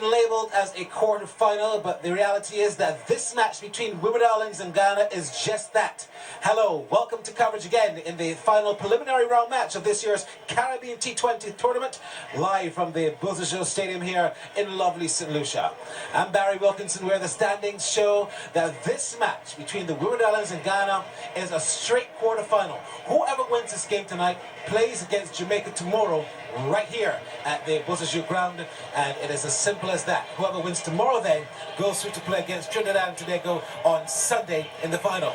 labelled as a quarter-final, but the reality is that this match between Windward and Guyana is just that. Hello, welcome to coverage again in the final preliminary round match of this year's Caribbean T20 tournament, live from the Buzzers Stadium here in lovely St. Lucia. I'm Barry Wilkinson, where the standings show that this match between the Windward and Guyana is a straight quarter-final. Whoever wins this game tonight plays against Jamaica tomorrow, right here at the Buzzers ground, and it is as simple as that. Whoever wins tomorrow then goes through to play against Trinidad and Tobago on Sunday in the final.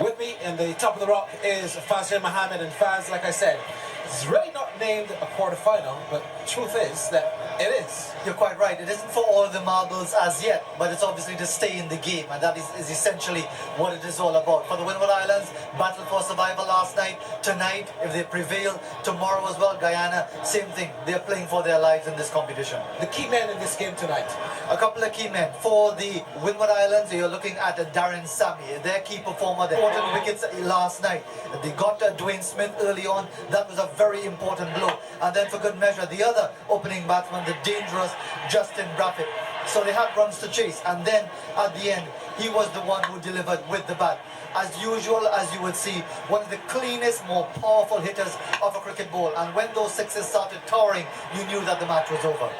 With me in the top of the rock is Fazir Mohammed, and Faz, like I said, it's really not named a quarter-final, but truth is that it is. You're quite right. It isn't for all the marbles as yet, but it's obviously to stay in the game, and that is essentially what it is all about. For the Windward Islands, battle for survival last night. Tonight, if they prevail, tomorrow as well, Guyana, same thing. They're playing for their lives in this competition. The key men in this game tonight? A couple of key men. For the Windward Islands, you're looking at Darren Sammy, their key performer. The important wickets last night. They got Dwayne Smith early on. That was a very important blow. And then for good measure, the other opening batsman, the dangerous Justin Braffett. So they had runs to chase, and then at the end, he was the one who delivered with the bat. As usual, as you would see, one of the cleanest, more powerful hitters of a cricket ball. And when those sixes started towering, you knew that the match was over.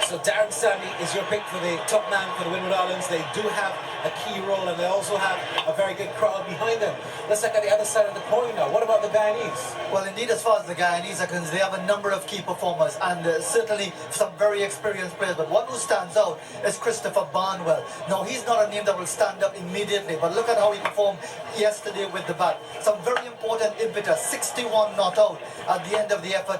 So Darren Sammy is your pick for the top man for the Windward Islands. They do have a key role, and they also have a very good crowd behind them. Let's look at the other side of the coin now. What about the Guyanese? Well, indeed, as far as the Guyanese are concerned, they have a number of key performers, and certainly some very experienced players. But one who stands out is Christopher Barnwell. Now, he's not a name that will stand up immediately, but look at how he performed yesterday with the bat. Some very important impetus, 61 not out at the end of the effort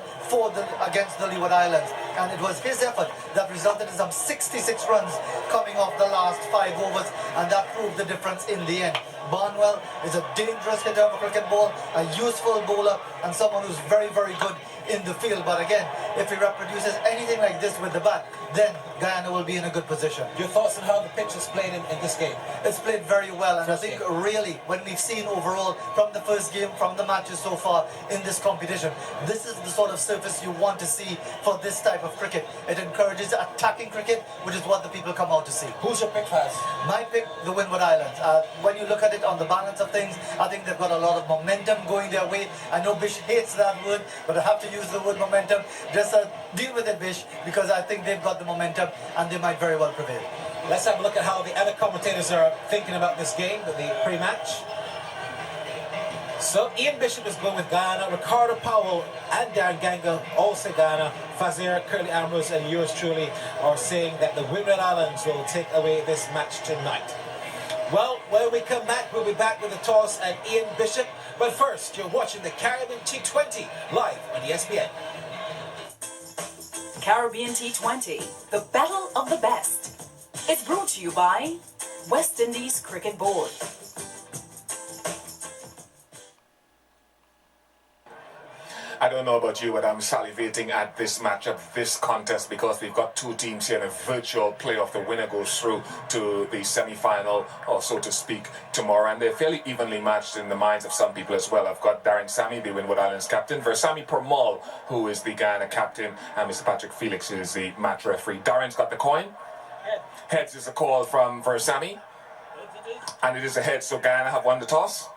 against the Leeward Islands. And it was his effort that resulted in some 66 runs coming off the last 5 overs, and that proved the difference in the end. Barnwell is a dangerous hitter of a cricket ball, a useful bowler, and someone who's very, very good in the field. But again, if he reproduces anything like this with the bat, then Guyana will be in a good position. Your thoughts on how the pitch is played in this game? It's played very well, and I think really, when we've seen overall from the first game, from the matches so far in this competition, this is the sort of surface you want to see for this type of cricket. It encourages attacking cricket, which is what the people come out to see. Who's your pick, Faz? My pick, the Windward Islands. When you look at it on the balance of things, I think they've got a lot of momentum going their way. I know Bish hates that word, but I have to use the word momentum. Just deal with it, Bish, because I think they've got the momentum and they might very well prevail. Let's have a look at how the other commentators are thinking about this game, the pre-match. So Ian Bishop is going with Guyana, Ricardo Powell and Darren Ganga all say Guyana, Fazir, Curly Ambrose and yours truly are saying that the Windward Islands will take away this match tonight. Well, when we come back, we'll be back with the toss and Ian Bishop. But first, you're watching the Caribbean T20 live on ESPN. Caribbean T20, the battle of the best. It's brought to you by West Indies Cricket Board. I don't know about you, but I'm salivating at this matchup, this contest, because we've got two teams here in a virtual playoff. The winner goes through to the semi-final, or so to speak, tomorrow. And they're fairly evenly matched in the minds of some people as well. I've got Darren Sammy, the Windward Islands captain, Versamy Permal, who is the Guyana captain, and Mr. Patrick Felix, who is the match referee. Darren's got the coin. Heads is a call from Versamy. And it is a head, so Guyana have won the toss.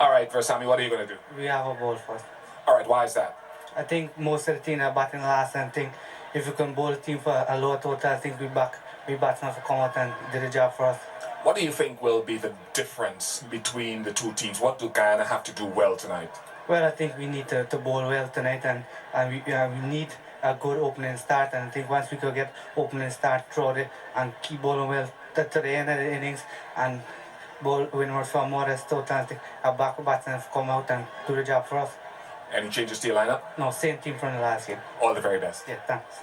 All right, Versamy, what are you going to do? We have a ball first. All right, why is that? I think most of the team are batting last, and I think if we can bowl the team for a lower total, I think we batsmen have come out and did the job for us. What do you think will be the difference between the two teams? What do Guyana have to do well tonight? Well, I think we need to bowl well tonight, and we need a good opening start. And I think once we could get opening start throughout it and keep bowling well to the end of the innings and bowl Windward for more as total, I think our back batsmen have come out and do the job for us. Any changes to your lineup? No, same team from the last game. All the very best. Yeah, thanks.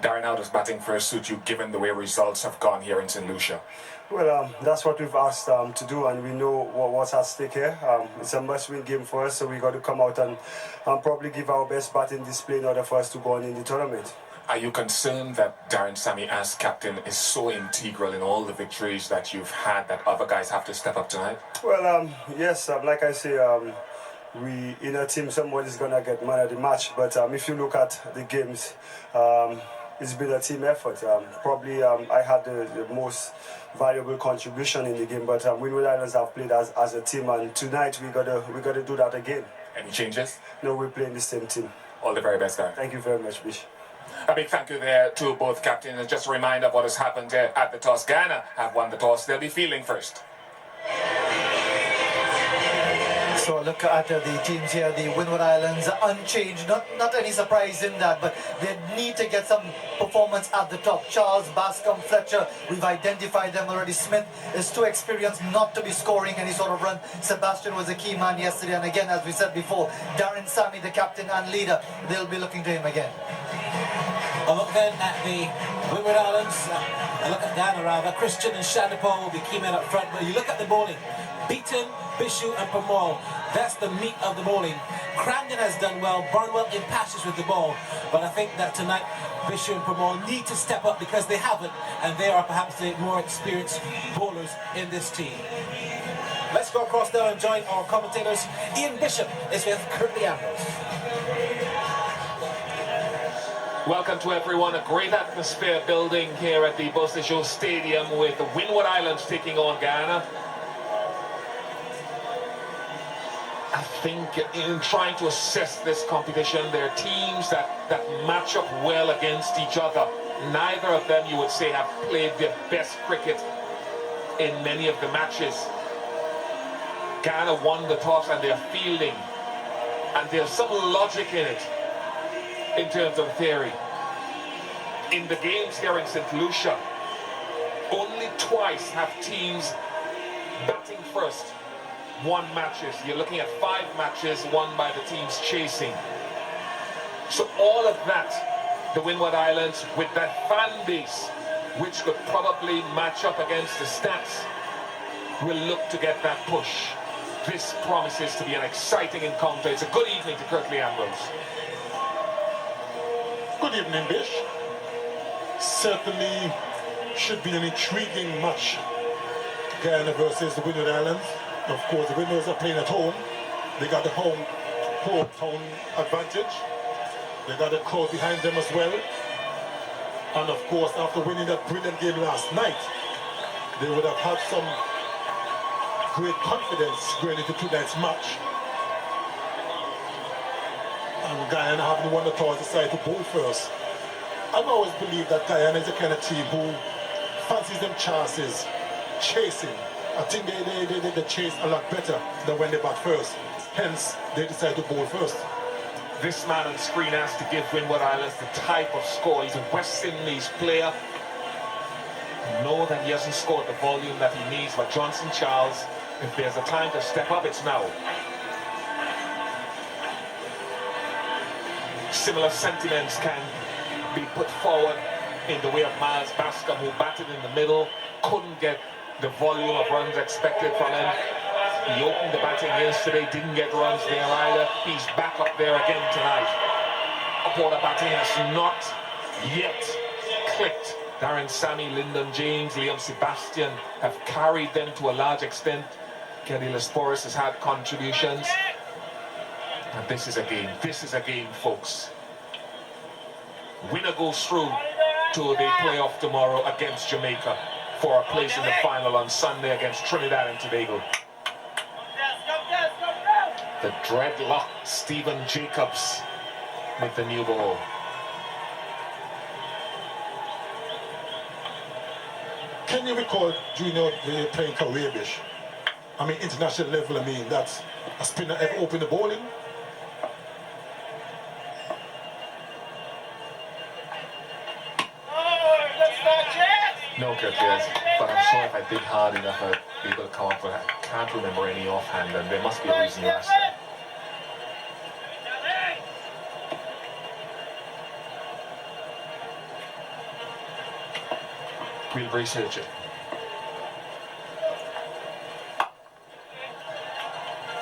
Darren, how does batting first suit you, given the way results have gone here in St. Lucia? Well, that's what we've asked to do, and we know what's at stake here. It's a must-win game for us, so we got to come out and probably give our best batting display in order for us to go on in the tournament. Are you concerned that Darren Sammy, as captain, is so integral in all the victories that you've had that other guys have to step up tonight? Well, yes, like I say, we in a team somebody's gonna get man of the match. But if you look at the games, it's been a team effort. Probably I had the most valuable contribution in the game, but Windward Islands have played as a team, and tonight we gotta do that again. Any changes? No, we're playing the same team. All the very best, guy. Thank you very much, Bish. A big thank you there to both captains. And just a reminder of what has happened here at the toss. Guyana have won the toss. They'll be fielding first. So look at the teams here, the Windward Islands unchanged, not any surprise in that, but they need to get some performance at the top. Charles, Bascom, Fletcher, we've identified them already. Smith is too experienced not to be scoring any sort of run. Sebastian was a key man yesterday, and again, as we said before, Darren Sammy, the captain and leader, they'll be looking to him again. A look then at the Windward Islands, a look at Guyana rather. Christian and Shadipol will be key men up front, but you look at the bowling. Beaton, Bishu and Pamal, that's the meat of the bowling. Crandon has done well, Barnwell in patches with the ball, but I think that tonight Bishu and Pamal need to step up because they haven't, and they are perhaps the more experienced bowlers in this team. Let's go across now and join our commentators. Ian Bishop is with Curtly Ambrose. Welcome to everyone. A great atmosphere building here at the Boston Show Stadium with the Windward Islands taking on Guyana. I think in trying to assess this competition, there are teams that match up well against each other. Neither of them, you would say, have played their best cricket in many of the matches. Guyana won the toss and they're fielding. And there's some logic in it, in terms of theory. In the games here in St. Lucia, only twice have teams batting first won matches. You're looking at 5 matches won by the teams chasing. So all of that, the Windward Islands, with that fan base, which could probably match up against the stats, will look to get that push. This promises to be an exciting encounter. It's a good evening to Curtly Ambrose. Good evening, Bish. Certainly should be an intriguing match. Guyana versus the Windward Islands. Of course, the Windwards are playing at home. They got the hometown advantage. They got a crowd behind them as well. And of course, after winning that brilliant game last night, they would have had some great confidence going into tonight's match. And Guyana, having won the toss, decided to bowl first. I've always believed that Guyana is the kind of team who fancies them chances, chasing. I think they chase a lot better than when they bat first. Hence, they decide to bowl first. This man on screen has to give Windward Islands the type of score. He's a West Indies player. Know that he hasn't scored the volume that he needs, but Johnson Charles, if there's a time to step up, it's now. Similar sentiments can be put forward in the way of Miles Bascom, who batted in the middle, couldn't get the volume of runs expected from him. He opened the batting yesterday, didn't get runs there either. He's back up there again tonight. Upward batting has not yet clicked. Darren Sammy, Lyndon James, Liam Sebastian have carried them to a large extent. Kenny Lesporis has had contributions. And this is a game, folks. Winner goes through to the playoff tomorrow against Jamaica for a place in the final on Sunday against Trinidad and Tobago. The dreadlocked Stephen Jacobs with the new ball. Can you recall Junior playing career Bish? I mean, international level, I mean, that's a spinner ever opened the bowling? No, Kirk, yes. But I'm sure if I dig hard enough, I'll be able to come up with it. I can't remember any offhand, and there must be a reason last time. We'll research it.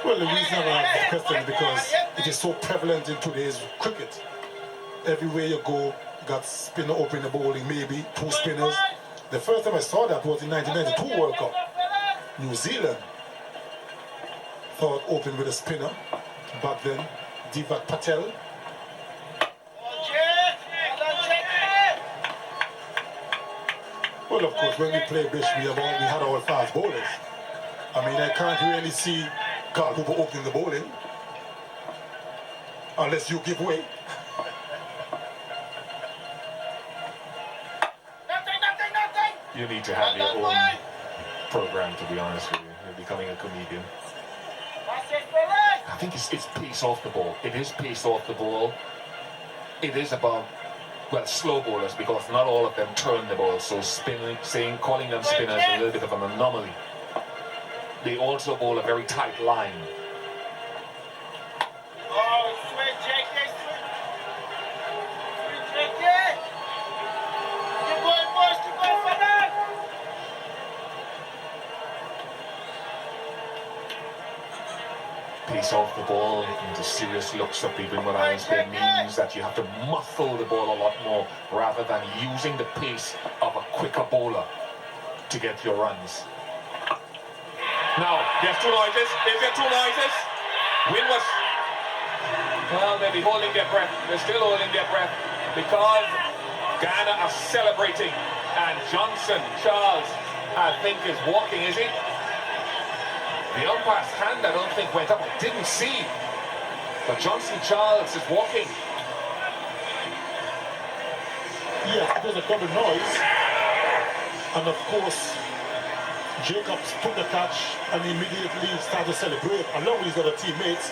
Well, the reason I ask the question is because it is so prevalent in today's cricket. Everywhere you go, you got spinner opening the bowling, maybe 2 spinners. The first time I saw that was in 1992 World Cup. New Zealand thought open with a spinner. back then, Divat Patel. Well, of course, when we play Bish, we had all fast bowlers. I mean, I can't really see Carl Hooper opening the bowling unless you give way. You need to have your own program, to be honest with you. You're becoming a comedian. I think it's pace off the ball. It is pace off the ball. It is about, well, slow bowlers, because not all of them turn the ball. So calling them spinners is a little bit of an anomaly. They also bowl a very tight line. Pace off the ball into serious looks of the Windward Islands player means that you have to muffle the ball a lot more rather than using the pace of a quicker bowler to get your runs. Now, there's two noises. Is there two noises? Windward. Well, they'll be holding their breath. They're still holding their breath because Guyana are celebrating, and Johnson Charles, I think, is walking, is he? The umpire's hand, I don't think, went up. I didn't see. But Johnson Charles is walking. Yes, there's a double noise. And of course, Jacobs took the catch and immediately started to celebrate along with his other teammates.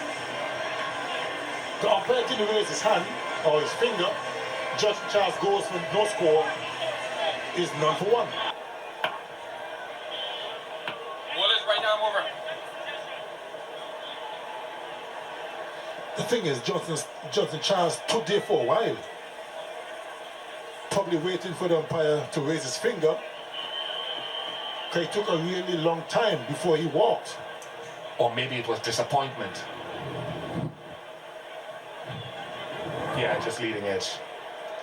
The umpire didn't raise his hand or his finger. Johnson Charles goes for no score. Is none for one. The thing is, Johnson Charles stood there for a while, probably waiting for the umpire to raise his finger. It took a really long time before he walked. Or maybe it was disappointment. Yeah, just leading edge.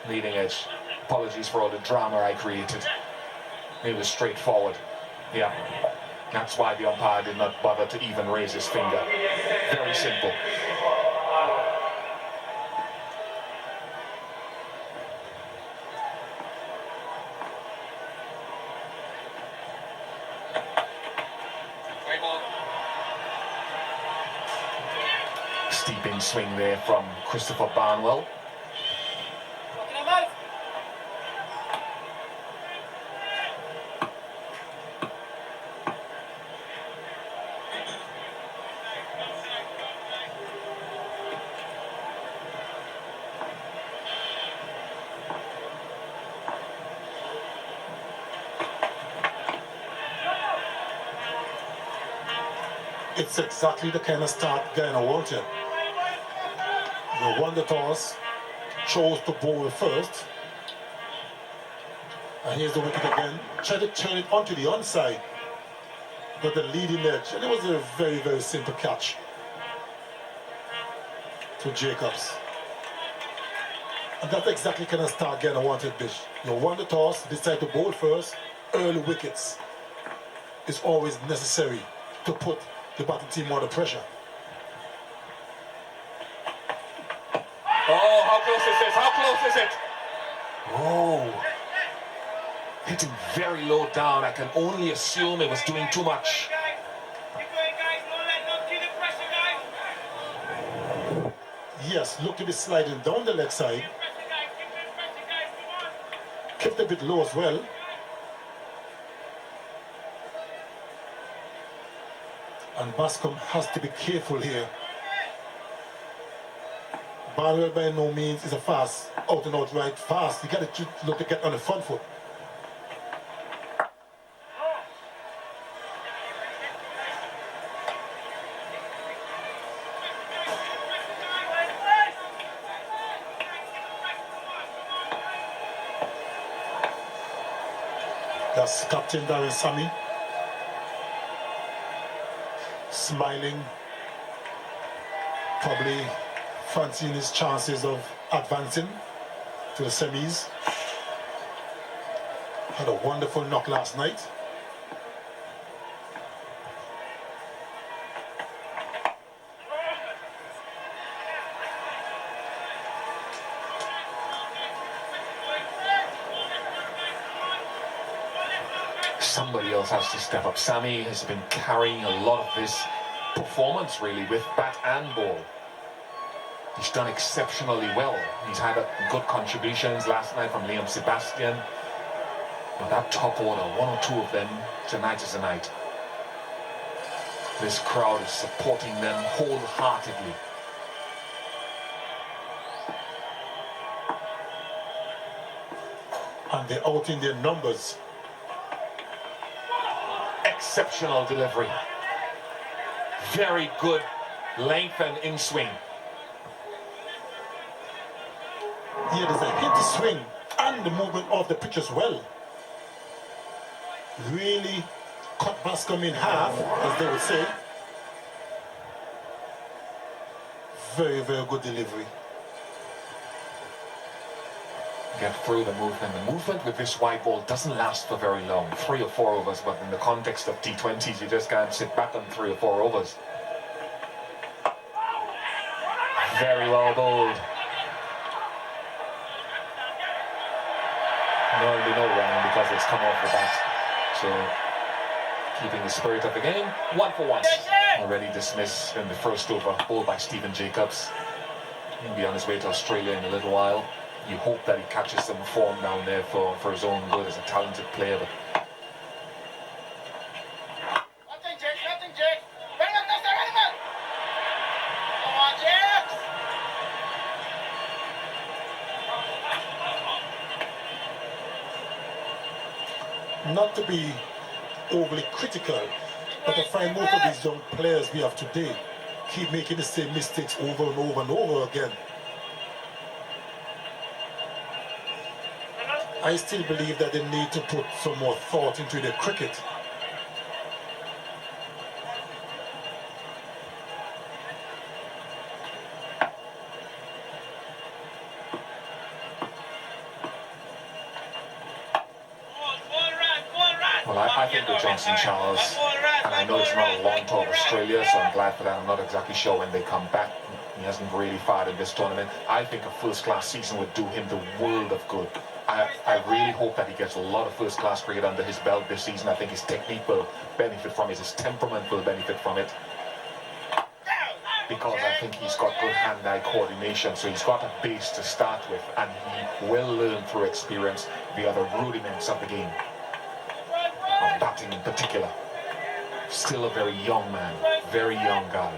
Leading edge. Apologies for all the drama I created. It was straightforward. Yeah. That's why the umpire did not bother to even raise his finger. Very simple. Steeping swing there from Christopher Barnwell. It's exactly the kind of start Guyana wanted. They won the toss, chose to bowl first. And here's the wicket again. Tried to turn it onto the onside, but the leading edge. And it was a very, very simple catch to Jacobs. And that's exactly the kind of start Guyana wanted, Bish. You won the toss, decide to bowl first. Early wickets is always necessary to put the batting team under pressure. Oh, how close is this? How close is it? Oh. Hitting very low down. I can only assume it was doing too much. Yes, look to be sliding down the leg side. Kept a bit low as well. And Bascom has to be careful here. Barnwell by no means is a fast, out and out right fast. You got to look to get on the front foot. That's Captain Darren Sammy, smiling, probably fancying his chances of advancing to the semis. Had a wonderful knock last night. somebody else has to step up. Sammy has been carrying a lot of this performance really with bat and ball. He's done exceptionally well. He's had good contributions last night from Liam Sebastian. But that top order, one or two of them, tonight is the night. This crowd is supporting them wholeheartedly. And they're out in their numbers. Exceptional delivery. Very good length and in swing. Here there's a hit swing and the movement of the pitch as well. Really cut Bascom in half, as they would say. Very, very good delivery. Get through the movement. The movement with this white ball doesn't last for very long. 3 or 4 overs, but in the context of T20s, you just can't sit back on 3 or 4 overs. Very well bowled. No running because it's come off the bat. So, keeping the spirit of the game. 1 for 1. Already dismissed in the first over, bowled by Stephen Jacobs. He'll be on his way to Australia in a little while. You hope that he catches some form down there for his own good as a talented player. But not to be overly critical, but I find most of these young players we have today keep making the same mistakes over and over and over again. I still believe that they need to put some more thought into their cricket. well, I think with Johnson Charles, and I know it's not a long tour of Australia, so I'm glad for that. I'm not exactly sure when they come back. He hasn't really fired in this tournament. I think a first-class season would do him the world of good. I really hope that he gets a lot of first-class cricket under his belt this season. I think his technique will benefit from it, his temperament will benefit from it. Because I think he's got good hand-eye coordination, so he's got a base to start with, and he will learn through experience the other rudiments of the game, of batting in particular. Still a very young man, very young guy.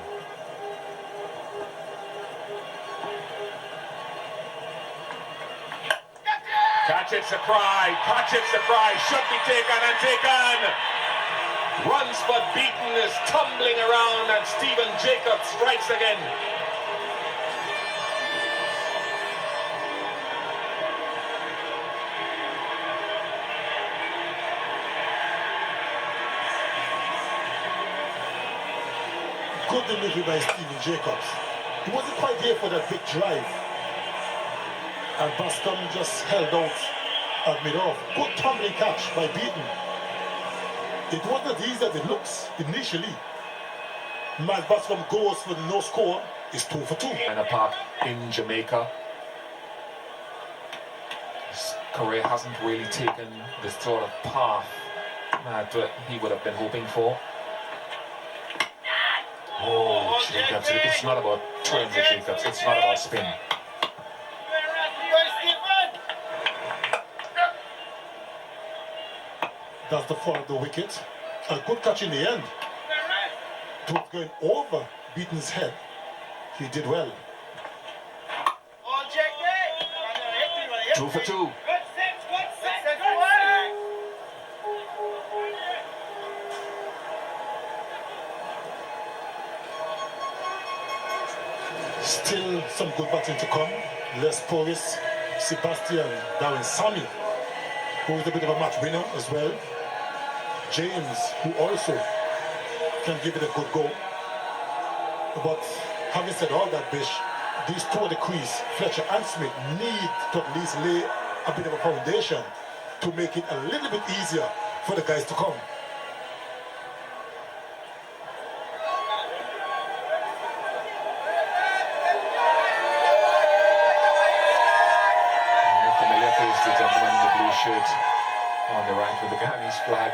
Catch it's a cry, should be taken and taken. Runs for beaten is tumbling around and Stephen Jacobs strikes again. Good delivery by Stephen Jacobs. He wasn't quite here for that big drive. And Bascom just held out at mid-off. Good tumbling catch by Beaton. It wasn't as easy as it looks initially. Matt Bascom goes for the no score. It's 2 for 2. And apart in Jamaica, his career hasn't really taken the sort of path that he would have been hoping for. Oh, Jacobs. It's not about turns of Jacobs. It's not about spin. That's the fall of the wicket. A good catch in the end. It was going over Beaton's head. He did well. 2 for 2. Still some good batting to come. Les Porris, Sebastian, Darren Sammy, who is a bit of a match winner as well. James, who also can give it a good go. But having said all that, Bish, these two of the crease, Fletcher and Smith, need to at least lay a bit of a foundation to make it a little bit easier for the guys to come. Familiar face, the gentleman in the blue shirt on the right with the Guyanese flag.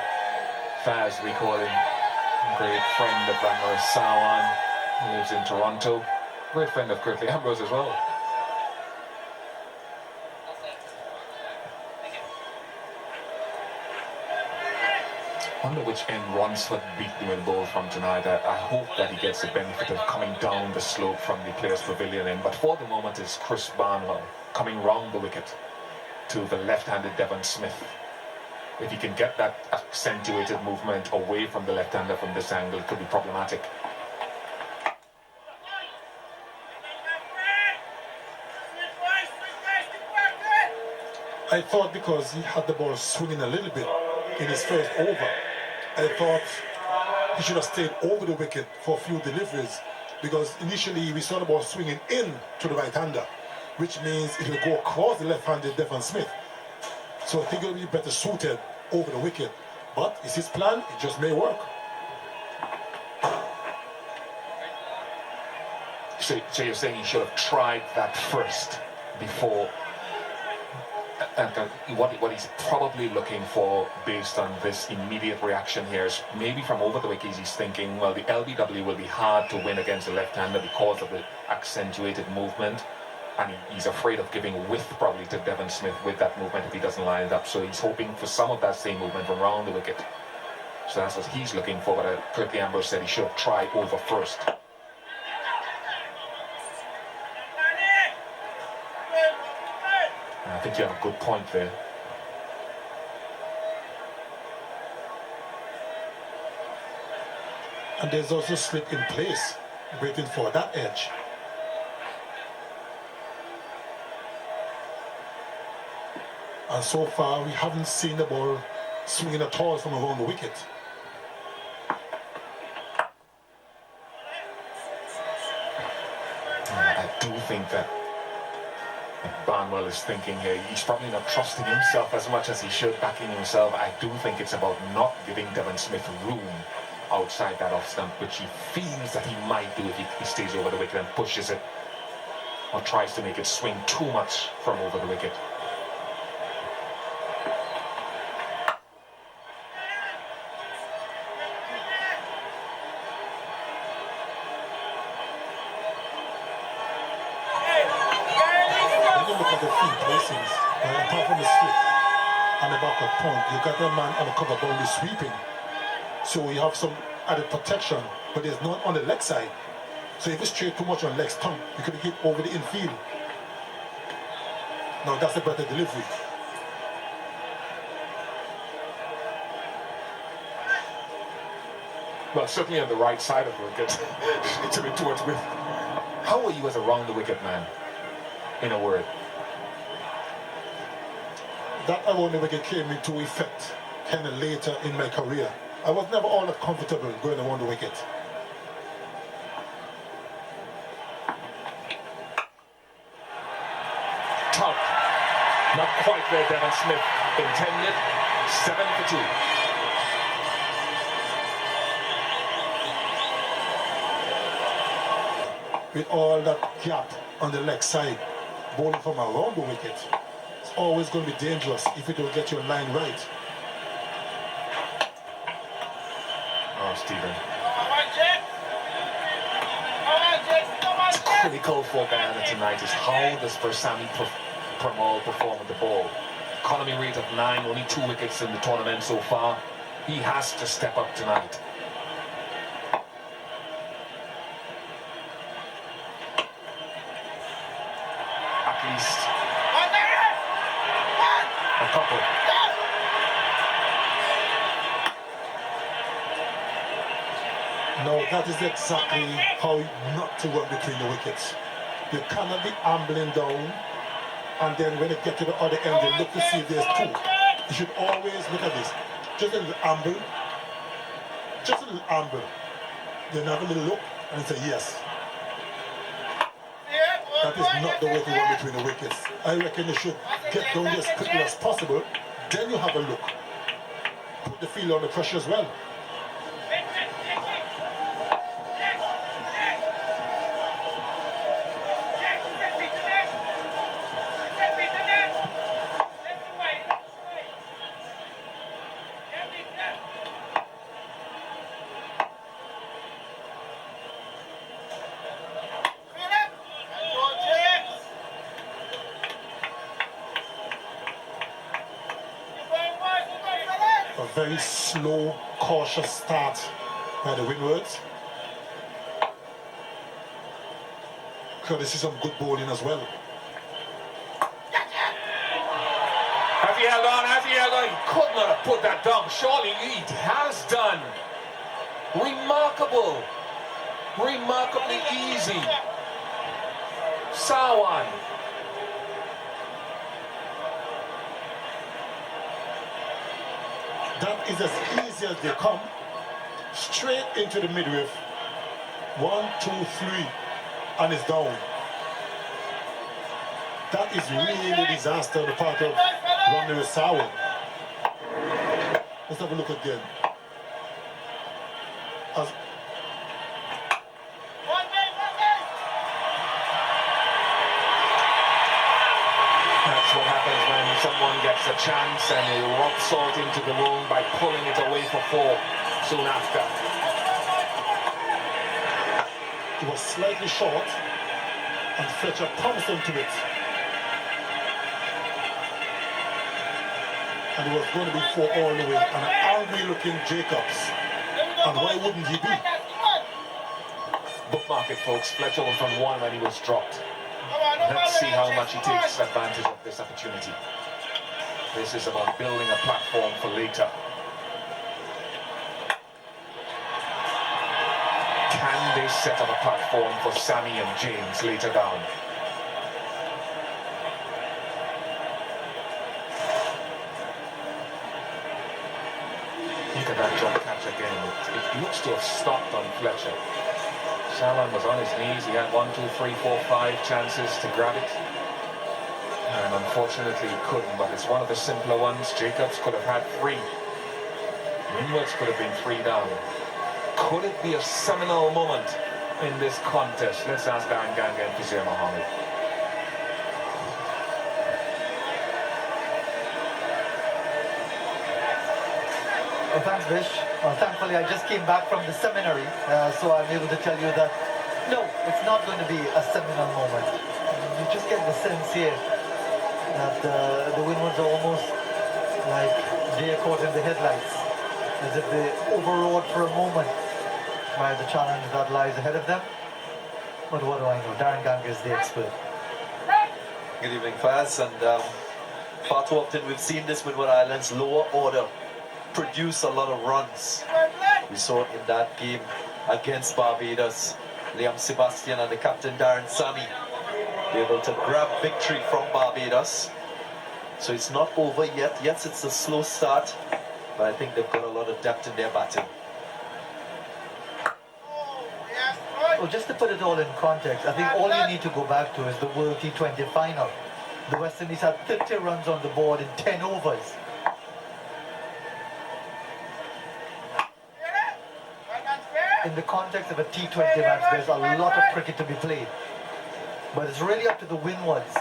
Faz, we call him. Great friend of Vanner Sawan. He lives in Toronto. Great friend of Curtly Ambrose as well. Wonder which end Ransford beat the wind ball from tonight. I hope that he gets the benefit of coming down the slope from the players' pavilion end. But for the moment, it's Chris Barnwell coming round the wicket to the left-handed Devon Smith. If he can get that accentuated movement away from the left-hander from this angle, it could be problematic. I thought because he had the ball swinging a little bit in his first over, I thought he should have stayed over the wicket for a few deliveries, because initially we saw the ball swinging in to the right-hander, which means it will go across the left-handed Devon Smith. So I think it will be better suited over the wicket. But it's his plan, it just may work. So you're saying he should have tried that first before? And what he's probably looking for based on this immediate reaction here is maybe from over the wickets he's thinking, well, the LBW will be hard to win against the left-hander because of the accentuated movement, and he's afraid of giving width probably to Devon Smith with that movement if he doesn't line it up. So he's hoping for some of that same movement from around the wicket. So that's what he's looking for, but Curtly Ambrose said he should have tried over first. I think you have a good point there. And there's also slip in place, waiting for that edge. And so far, we haven't seen the ball swinging at all from around the wicket. I do think that Barnwell is thinking here, he's probably not trusting himself as much as he should, backing himself. I do think it's about not giving Devon Smith room outside that off stump, which he feels that he might do if he stays over the wicket and pushes it, or tries to make it swing too much from over the wicket. Apart from the slip and the backward point, you got a man on the cover boundary sweeping, so you have some added protection, but there's none on the leg side. So if you straight too much on leg stump, you could hit over the infield. Now that's a better delivery. Well, certainly on the right side of the wicket. It's a bit towards width. How are you as a round the wicket man, in a word? That around the wicket came into effect kind of later in my career. I was never all that comfortable going around the wicket. Tug. Not quite where Devon Smith intended. 7 for 2. With all that gap on the leg side, bowling from around the wicket, it's always going to be dangerous if you don't get your line right. Oh, Stephen. Critical for Guyana tonight is how does Versami Pramal perform with the ball. Economy rate of 9, only 2 wickets in the tournament so far. He has to step up tonight. At least a couple. No, that is exactly how not to work between the wickets. You cannot be ambling down, and then when you get to the other end, you look to see if there's 2. You should always look at this. Just a little amble. Just a little amble. Then have a little look and say yes. That is not the way to work between the wickets. I reckon you should get down as quickly as possible, then you have a look. Put the field under pressure as well. very slow, cautious start by the Windwards. Courtesy some good bowling as well. Has he held on? Has he held on? He could not have put that down. Surely he has done. Remarkable. Remarkably easy. Sawan. That is as easy as they come. Straight into the midriff. 1, 2, 3. And it's down. That is really a disaster on the part of Ramir Sawan. Let's have a look again. That's what happens when someone gets a chance and they rock salt into the wound by pulling it away for 4 soon after. It was slightly short and Fletcher pounced into it. And it was going to be 4 all the way. An angry looking Jacobs. And why wouldn't he be? Bookmark it, folks. Fletcher was on 1 when he was dropped. Let's see how much he takes advantage of this opportunity. This is about building a platform for later. Can they set up a platform for Sammy and James later down? Look at that jump catch again. It looks to have stopped on Fletcher. Sawan was on his knees. He had 1, 2, 3, 4, 5 chances to grab it. And unfortunately he couldn't, but it's one of the simpler ones. Jacobs could have had 3. Windward could have been 3 down. Could it be a seminal moment in this contest? Let's ask Darren Ganga and Fizir Mohammed. Well, thanks, Vish. Thankfully, I just came back from the seminary, so I'm able to tell you that no, it's not going to be a seminal moment. You just get the sense here that the Windwards are almost like deer caught in the headlights, as if they overawed for a moment by the challenge that lies ahead of them. But what do I know? Darren Ganga is the expert. Good evening, Faz, and far too often we've seen this Windward Islands lower order produce a lot of runs. We saw it in that game against Barbados. Liam Sebastian and the captain Darren Sammy be able to grab victory from Barbados. So it's not over yet. Yes, it's a slow start, but I think they've got a lot of depth in their batting. Well, just to put it all in context, I think all you need to go back to is the World T20 final. The West Indies had 30 runs on the board in 10 overs. In the context of a T20 match, there's a lot of cricket to be played. But it's really up to the Windwards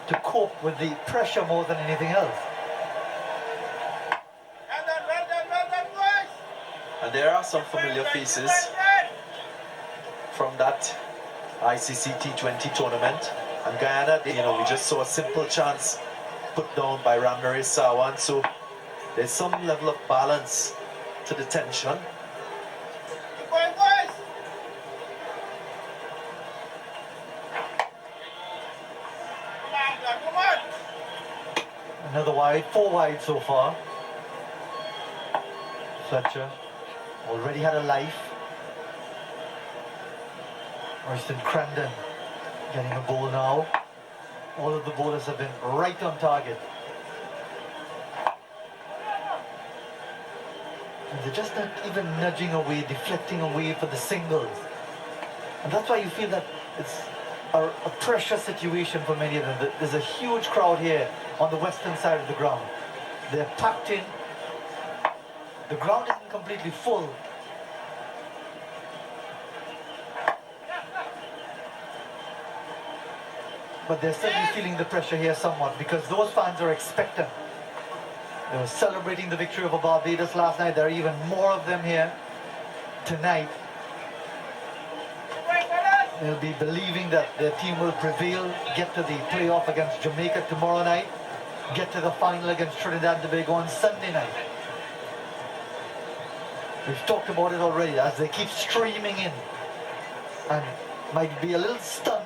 to cope with the pressure more than anything else. And there are some familiar faces from that ICC T20 tournament. And Guyana, we just saw a simple chance put down by Ramir Sawan. So there's some level of balance to the tension. Another wide, 4 wide so far. Fletcher already had a life. Royston Crandon getting a ball now. All of the bowlers have been right on target. And they're just not even nudging away, deflecting away for the singles. And that's why you feel that it's a pressure situation for many of them. There's a huge crowd here on the western side of the ground. They're packed in. The ground isn't completely full. But they're certainly feeling the pressure here somewhat, because those fans are expectant. They were celebrating the victory over Barbados last night. There are even more of them here tonight. They'll be believing that their team will prevail, get to the playoff against Jamaica tomorrow night. get to the final against Trinidad and Tobago on Sunday night. We've talked about it already as they keep streaming in, and might be a little stunned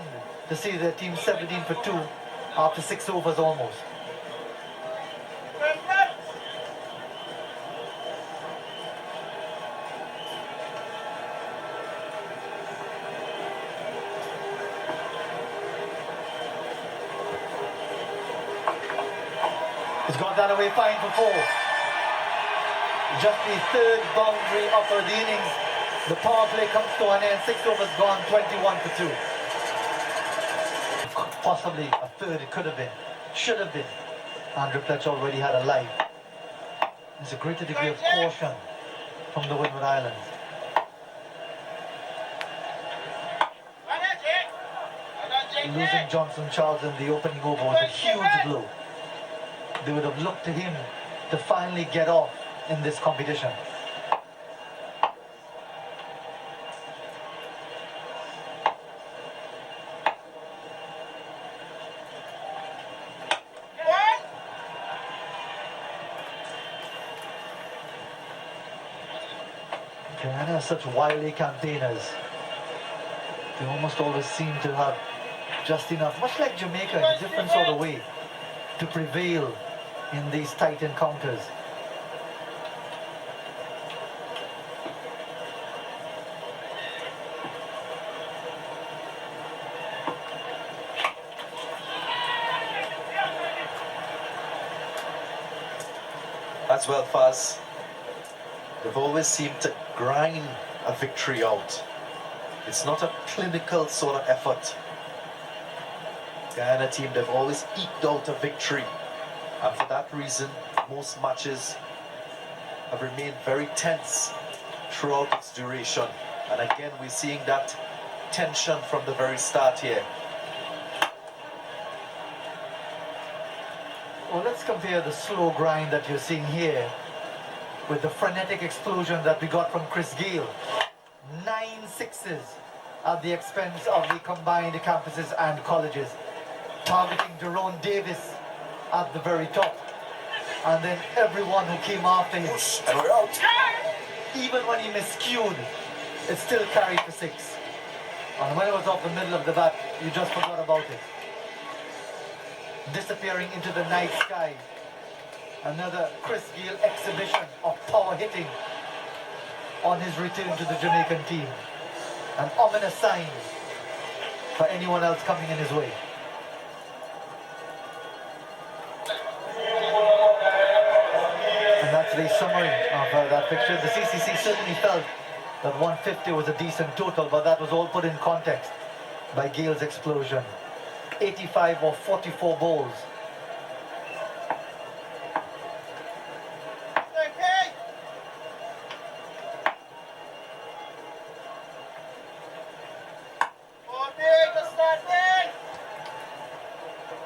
to see their team 17 for 2 after 6 overs almost. He's got that away fine for 4. Just the 3rd boundary of the innings. The power play comes to an end. 6 overs gone, 21 for 2. Possibly a 3rd it could have been. Should have been. Andrew Fletcher already had a life. There's a greater degree of caution from the Windward Islands. Losing Johnson Charles in the opening over was a huge blow. They would have looked to him to finally get off in this competition. Guyana are such wily campaigners. They almost always seem to have just enough, much like Jamaica in a different sort of way, to prevail in these tight encounters. As well, Faz, they've always seemed to grind a victory out. It's not a clinical sort of effort. Guyana team, they've always eked out a victory. And for that reason, most matches have remained very tense throughout its duration. And again, we're seeing that tension from the very start here. Well, let's compare the slow grind that you're seeing here with the frenetic explosion that we got from Chris Gayle. 9 sixes at the expense of the combined campuses and colleges, targeting Jerome Davis at the very top, and then everyone who came after him. And we're out. Even when he miscued, it still carried for 6. And when it was off the middle of the bat, you just forgot about it. Disappearing into the night sky. Another Chris Gayle exhibition of power hitting on his return to the Jamaican team. An ominous sign for anyone else coming in his way. And that's the summary of that picture. The CCC certainly felt that 150 was a decent total, but that was all put in context by Gayle's explosion. 85 or 44 balls.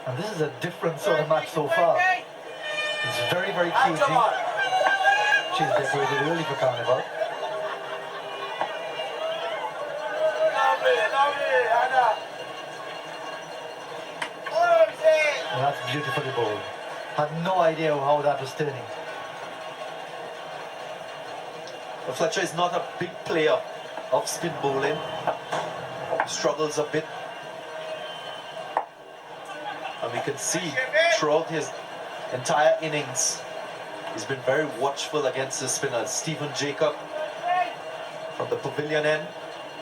And this is a different sort of match so far. It's very, very cutesy. She's decorated really for carnival. And that's beautifully bowled. Had no idea how that was turning. But Fletcher is not a big player of spin bowling. He struggles a bit. And we can see throughout his entire innings, he's been very watchful against the spinners. Stephen Jacob from the pavilion end,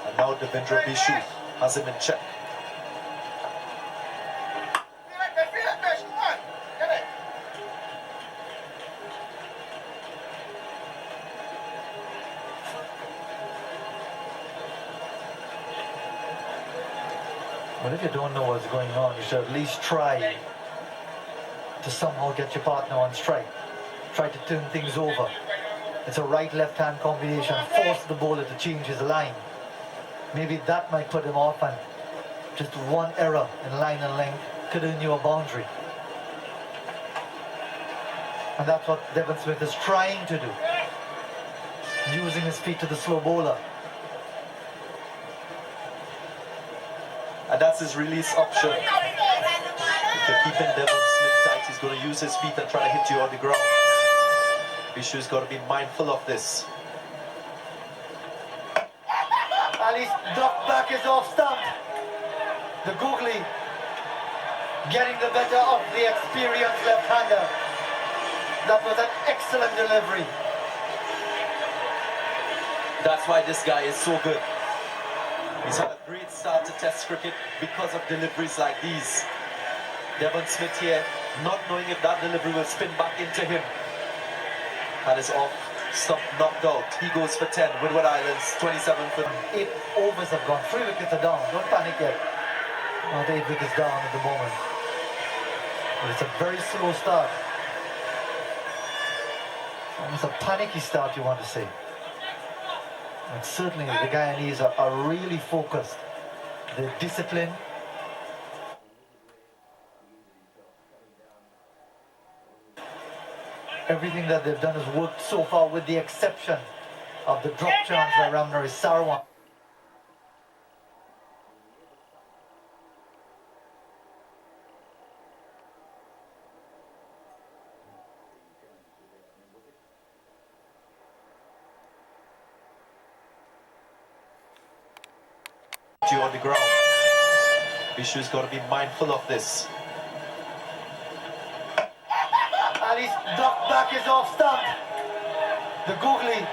and now Devendra Bishu has him in check. But if you don't know what's going on, you should at least try to somehow get your partner on strike. Try to turn things over. It's a right-left hand combination. Force the bowler to change his line. Maybe that might put him off, and just one error in line and length could earn you a boundary. And that's what Devon Smith is trying to do. Using his feet to the slow bowler. And that's his release option. If you're keeping Devon Smith tight, He's going to use his feet and try to hit you on the ground. Bishu's got to be mindful of this. And his knocked back is off stump. The googly getting the better of the experienced left-hander. That was an excellent delivery. That's why this guy is so good. He's had a great start to Test cricket because of deliveries like these. Devon Smith here, not knowing if that delivery will spin back into him. And is off stump, knocked out. He goes for 10. Windward Islands 27 for 8 overs have gone. 3 wickets are down. Don't panic yet. Not 8 wickets down at the moment. But it's a very slow start. Almost a panicky start, you want to say. And certainly the Guyanese are really focused. They're disciplined. Everything that they've done has worked so far, with the exception of the drop chance by Ramnari Sarwan. you on the ground. Bishu's got to be mindful of this. And his knocked back is off stump. The googly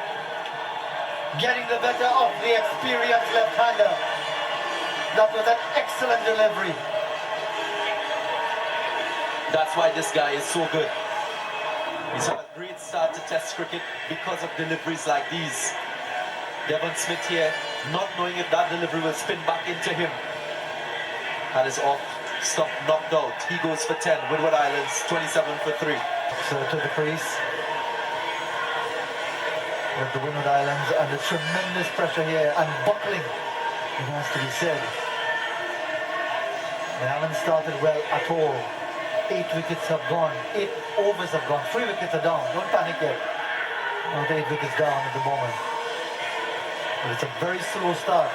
getting the better of the experienced left-hander. That was an excellent delivery. That's why this guy is so good. He's had a great start to Test cricket because of deliveries like these. Devon Smith here, not knowing if that delivery will spin back into him. And is off stump, knocked out. He goes for 10. Windward Islands 27 for 3. So to the crease with the Windward Islands under tremendous pressure here and buckling, it has to be said. They haven't started well at all. 8 wickets have gone, 8 overs have gone, 3 wickets are down. Don't panic yet. Not 8 wickets down at the moment. But it's a very slow start.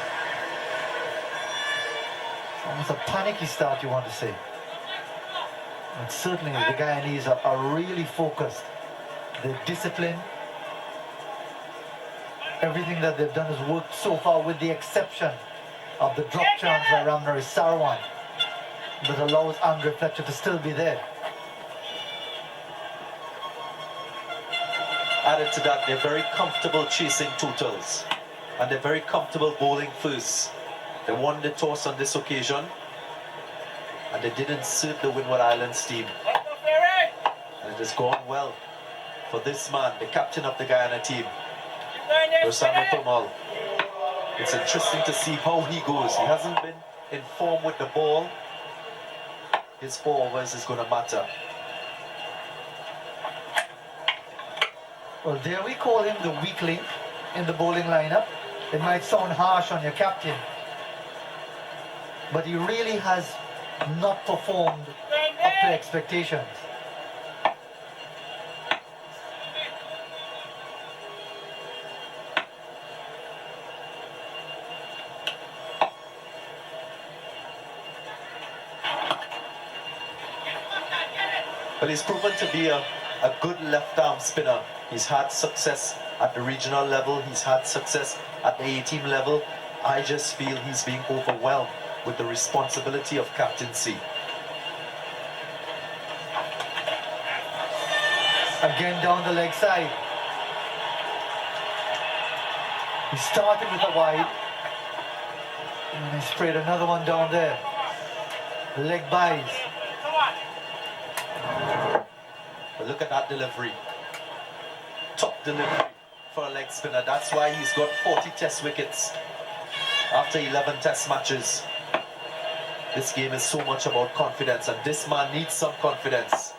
Almost a panicky start, you want to say. And certainly the Guyanese are really focused. They're disciplined. Everything that they've done has worked so far, with the exception of the drop chance by Ramnari Sarwan that allows Andre Fletcher to still be there. Added to that, they're very comfortable chasing totals. And they're very comfortable bowling first. They won the toss on this occasion. And they didn't suit the Windward Islands team. And it has gone well for this man, the captain of the Guyana team, Rosano Tomal. It's interesting to see how he goes. He hasn't been in form with the ball. His 4 overs is going to matter. Well, there we call him the weak link in the bowling lineup. It might sound harsh on your captain, but he really has not performed up to expectations. But he's proven to be a good left-arm spinner. He's had success at the regional level. He's had success at the A-team level. I just feel he's being overwhelmed with the responsibility of captaincy. Again down the leg side. He started with a wide, and he sprayed another one down there. Leg buys. But look at that delivery. Top delivery for a leg spinner. That's why he's got 40 test wickets after 11 test matches. This game is so much about confidence, and this man needs some confidence.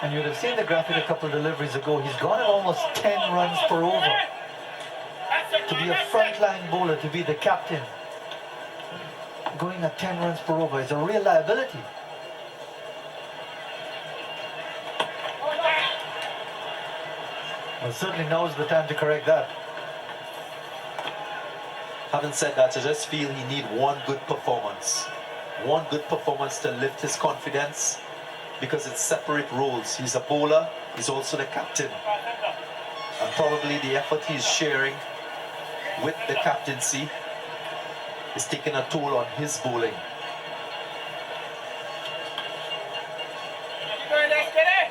And you'd have seen the graphic a couple of deliveries ago. He's gone at almost 10 runs per over. To be a frontline bowler, to be the captain, going at 10 runs per over is a real liability. Well, certainly now is the time to correct that. Having said that, I just feel he need one good performance. One good performance to lift his confidence, because it's separate roles. He's a bowler, he's also the captain. And probably the effort he's sharing with the captaincy is taking a toll on his bowling.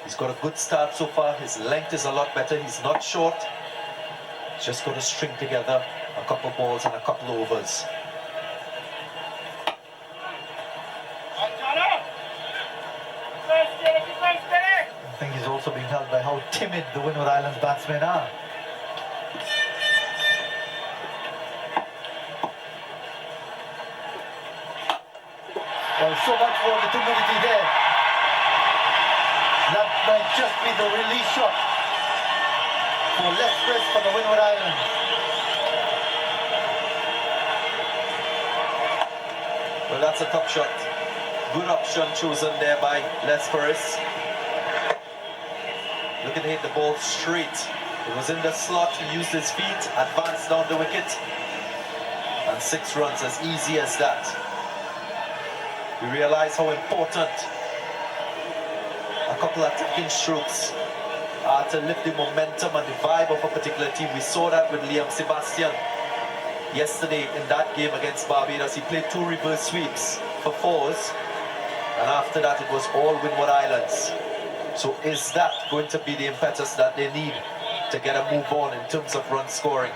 He's got a good start so far. His length is a lot better. He's not short. He's just got to string together a couple balls and a couple overs. I think he's also being held by how timid the Windward Islands batsmen are. Well, so much for the timidity there. That might just be the release shot for less risk for the Windward Islands. Well, that's a top shot. Good option chosen there by Les Ferris. Looking to hit the ball straight. It was in the slot, he used his feet, advanced down the wicket. And 6 runs, as easy as that. We realize how important a couple of attacking strokes are to lift the momentum and the vibe of a particular team. We saw that with Liam Sebastian yesterday in that game against Barbados. He played 2 reverse sweeps for 4s, and after that it was all Windward Islands. So is that going to be the impetus that they need to get a move on in terms of run scoring?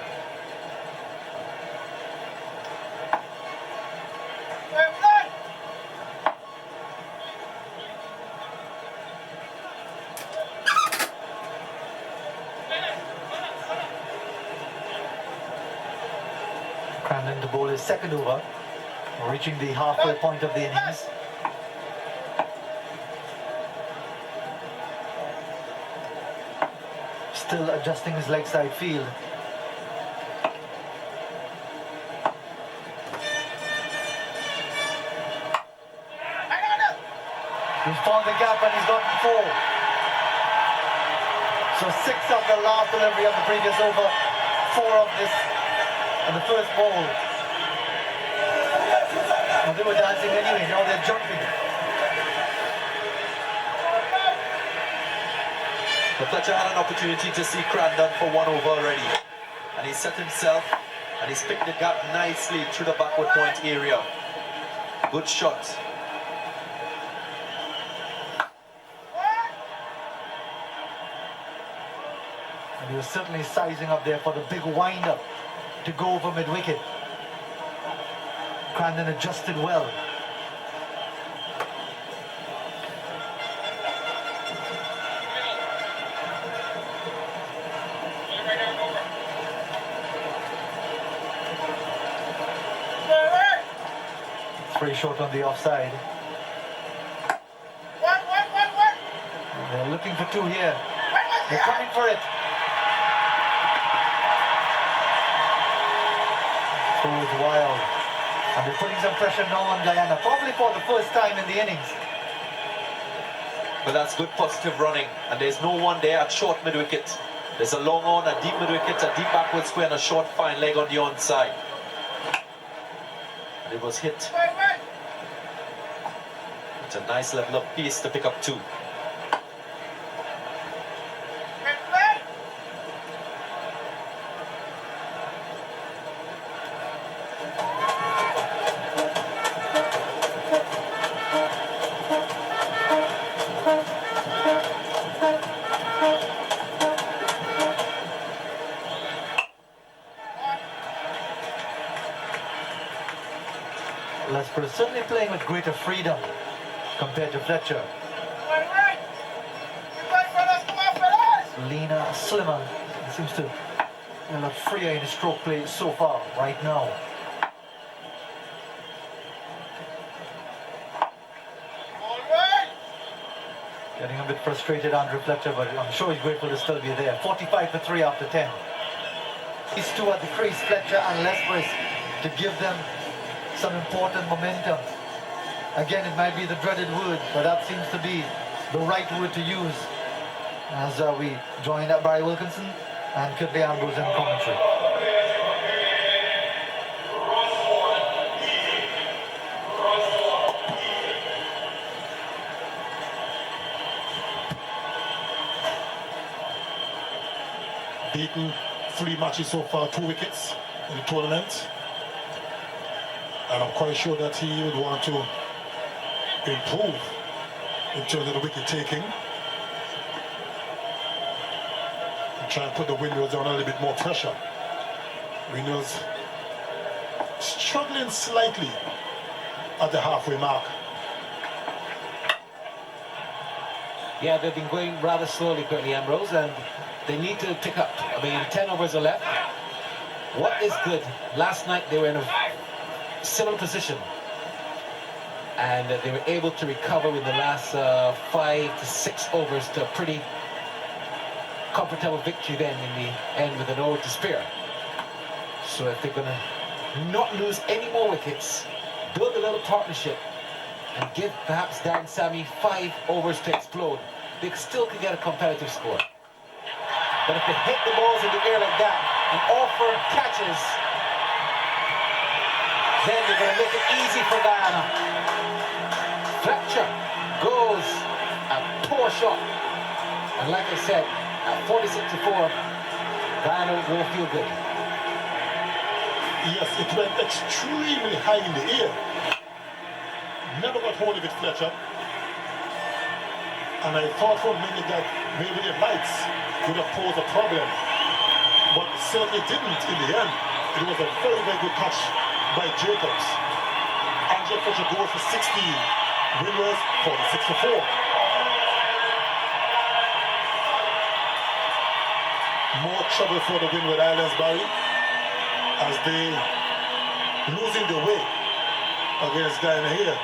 Crandon to bowl his second over, reaching the halfway point of the innings. Still adjusting his leg side field. He's found the gap and he's gotten 4. So 6 of the last delivery of the previous over, 4 of this and the first ball. And they were dancing anyway, now they're jumping. But Fletcher had an opportunity to see Crandon for 1 over already. And he set himself and he's picked the gap nicely through the backward point area. Good shot. And he was certainly sizing up there for the big wind-up to go over mid-wicket. Crandon adjusted well. Very short on the offside. They're looking for 2 here. They're coming for it. Throws wild. And they're putting some pressure now on Guyana, probably for the first time in the innings. But that's good positive running. And there's no one there at short mid-wicket. There's a long on, a deep mid-wicket, a deep backward square, and a short fine leg on the onside. And it was hit. It's a nice level of pace to pick up 2. Lesper is certainly playing with greater freedom compared to Fletcher. Leaner, slimmer, seems to be a lot freer in his stroke play so far, right now. Getting a bit frustrated, Andrew Fletcher, but I'm sure he's grateful to still be there. 45 for 3 after 10. These 2 at the crease, Fletcher and Lesper, to give them some important momentum. Again, it might be the dreaded word, but that seems to be the right word to use as we join Barry Wilkinson and Kirtley Ambrose in commentary. beaten 3 matches so far, 2 wickets in the tournament. And I'm quite sure that he would want to improve in terms of the wicket taking. And try and put the Windwards on a little bit more pressure. Windwards struggling slightly at the halfway mark. Yeah, they've been going rather slowly, Curtly Ambrose, and they need to pick up. I mean, 10 overs are left. What is good? Last night they were in a similar position, and they were able to recover in the last 5 to 6 overs to a pretty comfortable victory then in the end with an over to spare. So if they're going to not lose any more wickets, build a little partnership, and give perhaps Darren Sammy 5 overs to explode, they still could get a competitive score. But if they hit the balls in the air like that and offer catches, then they're going to make it easy for Guyana. Fletcher goes a poor shot. And like I said, at 46-4, Guyana won't feel good. Yes, it went extremely high in the air. Never got hold of it, Fletcher. And I thought for a minute that maybe the lights would have posed a problem. But certainly didn't in the end. It was a very, very good catch by Jacobs. Andre Fletcher goes for 16. Windward 46-4. More trouble for the Windward Islands, Barry, as they losing their way against Guyana here.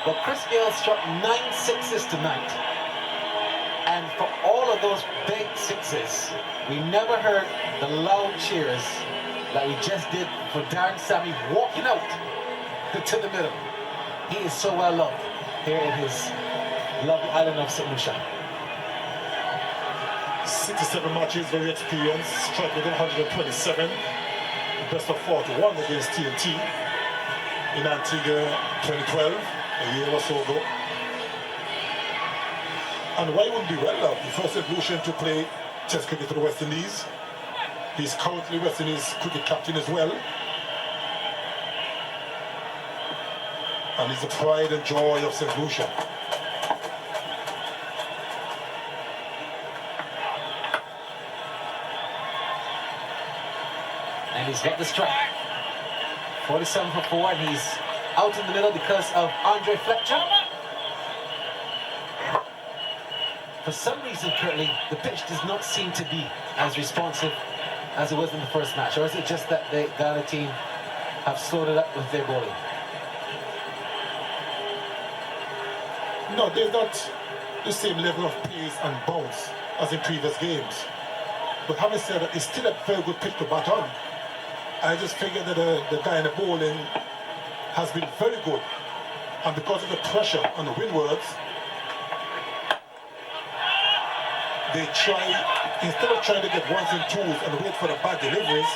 Well, Chris Gale struck 9 sixes tonight. And for all of those big sixes, we never heard the loud cheers that we just did for Darren Sammy walking out to the middle. He is so well loved here in his lovely island of St. Lucia. 67 matches, very experienced, struck within 127. Best of 41 against TNT in Antigua 2012, a year or so ago. And why wouldn't be well loved? The first evolution to play Test cricket for the West Indies. He's currently West Indies cricket captain as well. And he's the pride and joy of St. Lucia. And he's got the strike. 47-4, and he's out in the middle because of Andre Fletcher. For some reason, Curtly, the pitch does not seem to be as responsive as it was in the first match. Or is it just that the Ghana team have slowed it up with their bowling? No, there's not the same level of pace and bounce as in previous games. But having said that, it's still a very good pitch to bat on. I just figured that the guy in the bowling has been very good. And because of the pressure on the Windwards, they try, instead of trying to get ones and twos and wait for the bad deliveries,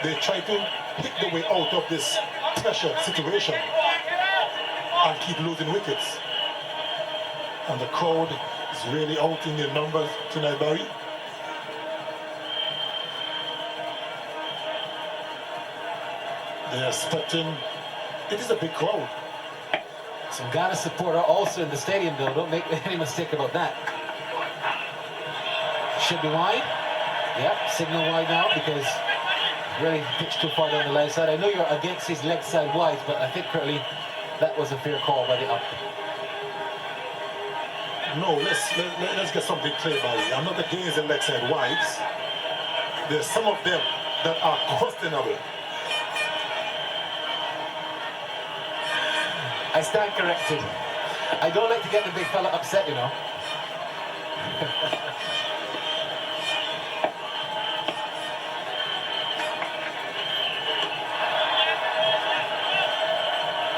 they try to pick the way out of this pressure situation and keep losing wickets. And the crowd is really out in their numbers tonight, Barry. They're expecting, it is a big crowd. Some Ghana support are also in the stadium, though. Don't make any mistake about that. Should be wide. Yep, signal wide now because really pitched too far down the leg side. I know you're against his leg side wide, but I think currently that was a fair call by the up. No, let's get something clear, Barry. I'm not against the leg side wides. There's some of them that are questionable. I stand corrected. I don't like to get the big fella upset, you know.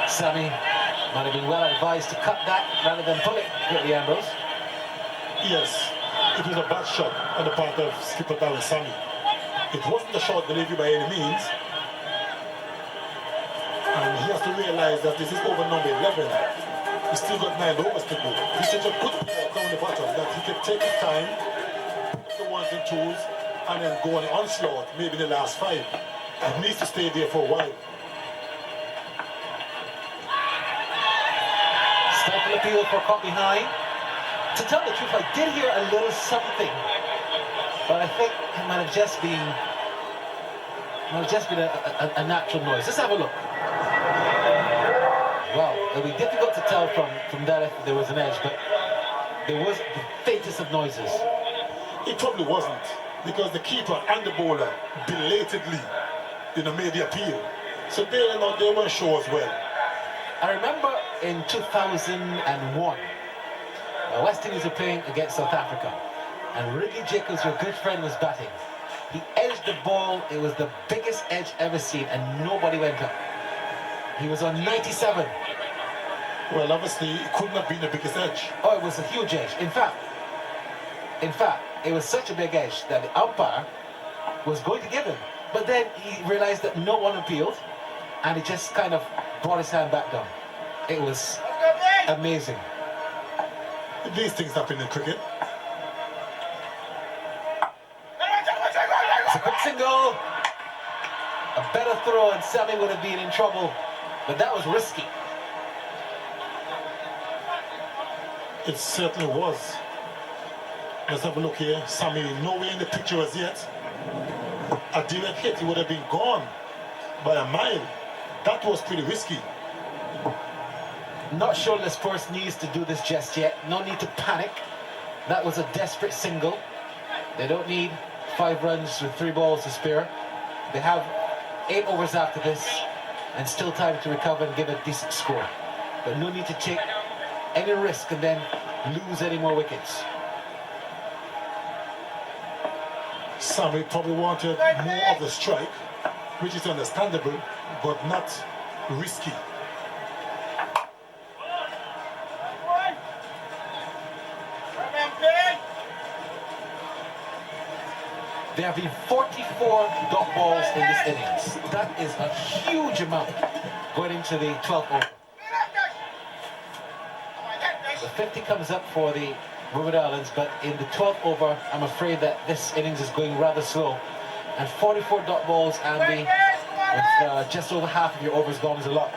Sammy might have been well advised to cut that rather than pull it, Curtly Ambrose. Yes, it was a bad shot on the part of skipper Darren Sammy. It wasn't a short delivery by any means. And he has to realize that this is over number 11. He's still got 9 overs to go. He's such a good player down the bottom that he can take his time, put the toes and then go on the onslaught, maybe in the last 5. It needs to stay there for a while. Stifle appeal for caught behind. To tell the truth, I did hear a little something, but I think it might have just been a natural noise. Let's have a look. Well, it'll be difficult to tell from that if there was an edge, but there was the faintest of noises. It probably wasn't, because the keeper and the bowler belatedly, made the appeal. So they weren't sure as well. I remember in 2001, West Indies were playing against South Africa, and Wrigley Jacobs, your good friend, was batting. He edged the ball. It was the biggest edge ever seen, and nobody went up. He was on 97. Well, obviously, it couldn't have been the biggest edge. Oh, it was a huge edge. In fact, it was such a big edge that the umpire was going to give him. But then he realized that no one appealed, and he just kind of brought his hand back down. It was amazing. These things happen in cricket. It's a quick single. A better throw and Sammy would have been in trouble, but that was risky. It certainly was. Let's have a look here. Sammy nowhere in the picture as yet. A direct hit, he would have been gone by a mile. That was pretty risky. Not sure this person needs to do this just yet. No need to panic. That was a desperate single. They don't need 5 runs with 3 balls to spare. They have 8 overs after this and still time to recover and give a decent score. But no need to take any risk and then lose any more wickets. Sammy probably wanted more of the strike, which is understandable, but not risky. There have been 44 dot balls in this innings. That is a huge amount going into the 12th over. The 50 comes up for the Windward Islands, but in the 12th over, I'm afraid that this innings is going rather slow. And 44 dot balls, Andy, with just over half of your overs gone is a lot.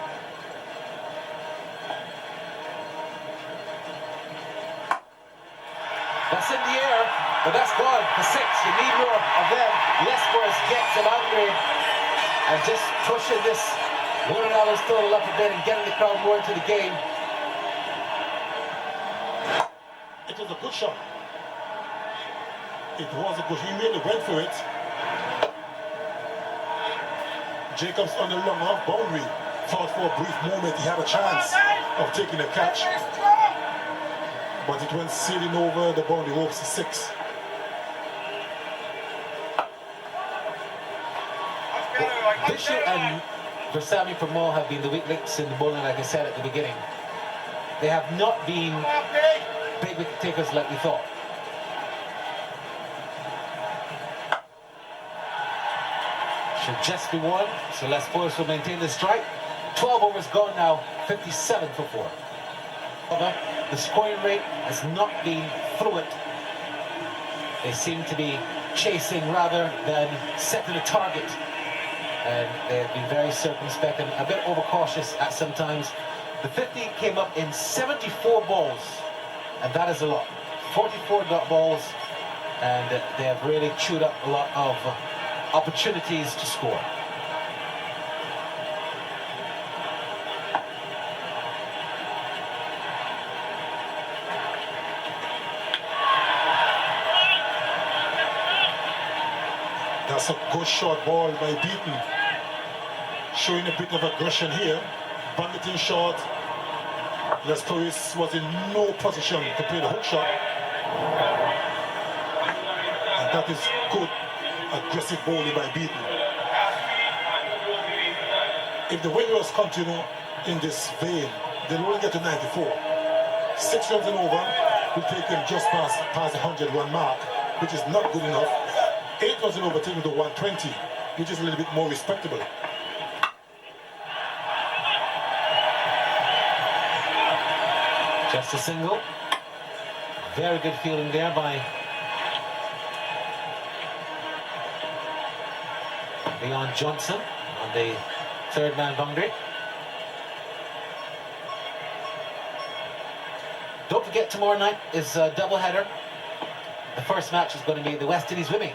That's in the air, but that's gone for 6. You need more of them. Lesbos gets him angry and just pushing this Windward Islands total up a bit and getting the crowd more into the game. It was a good shot. It was a good, he really went for it. Jacobs on the long off boundary. Thought for a brief moment he had a chance of taking a catch. But it went sailing over the boundary ropes to 6. Bishop and Versami Pramod have been the weak links in the bowling, like I said at the beginning. They have not been big wicket takers like we thought. Should just be 1, so Les Boys will maintain the strike. 12 overs gone now, 57 for 4. The scoring rate has not been fluent. They seem to be chasing rather than setting a target. And they have been very circumspect and a bit overcautious at some times. The 50 came up in 74 balls, and that is a lot. 44 dot balls, and they have really chewed up a lot of opportunities to score. That's a good short ball by Beaton. Showing a bit of aggression here. Banditing short. Les Paris was in no position to play the hook shot. And that is good, aggressive bowling by Beaton. If the Windwards continue in this vein, they'll only get to 94. 6 runs and over will take them just past the 100-run mark, which is not good enough. 8 runs and over take them to 120, which is a little bit more respectable. Just a single. Very good fielding there by beyond Johnson on the third man boundary. Don't forget, tomorrow night is a doubleheader. The first match is going to be the West Indies women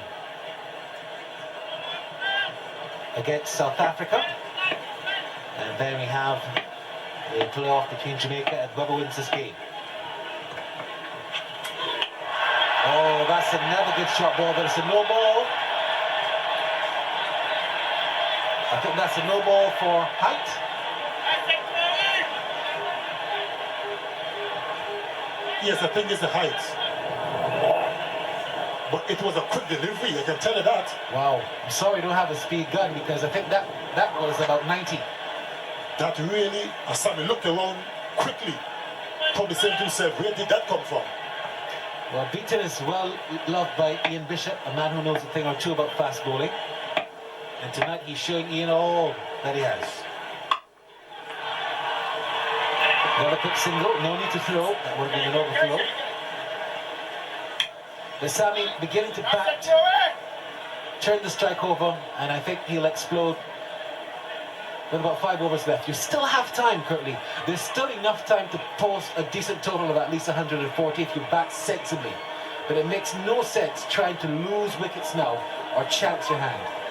against South Africa. And then we have a playoff between Jamaica and whoever wins this game. Oh, that's another good shot ball, but it's a no ball. I think that's a no ball for height. Yes, I think it's the height. But it was a quick delivery, I can tell you that. Wow, I'm sorry I don't have a speed gun because I think that was about 90. That really, as Sammy looked around quickly, probably saying to himself, where did that come from? Well, Beaton is well loved by Ian Bishop, a man who knows a thing or two about fast bowling. And tonight he's showing Ian all that he has. Another quick single, no need to throw, that would have been an overthrow. But Sammy beginning to bat, turn the strike over, and I think he'll explode with about 5 overs left. You still have time, Curtly. There's still enough time to post a decent total of at least 140 if you bat sensibly. But it makes no sense trying to lose wickets now or chance your hand.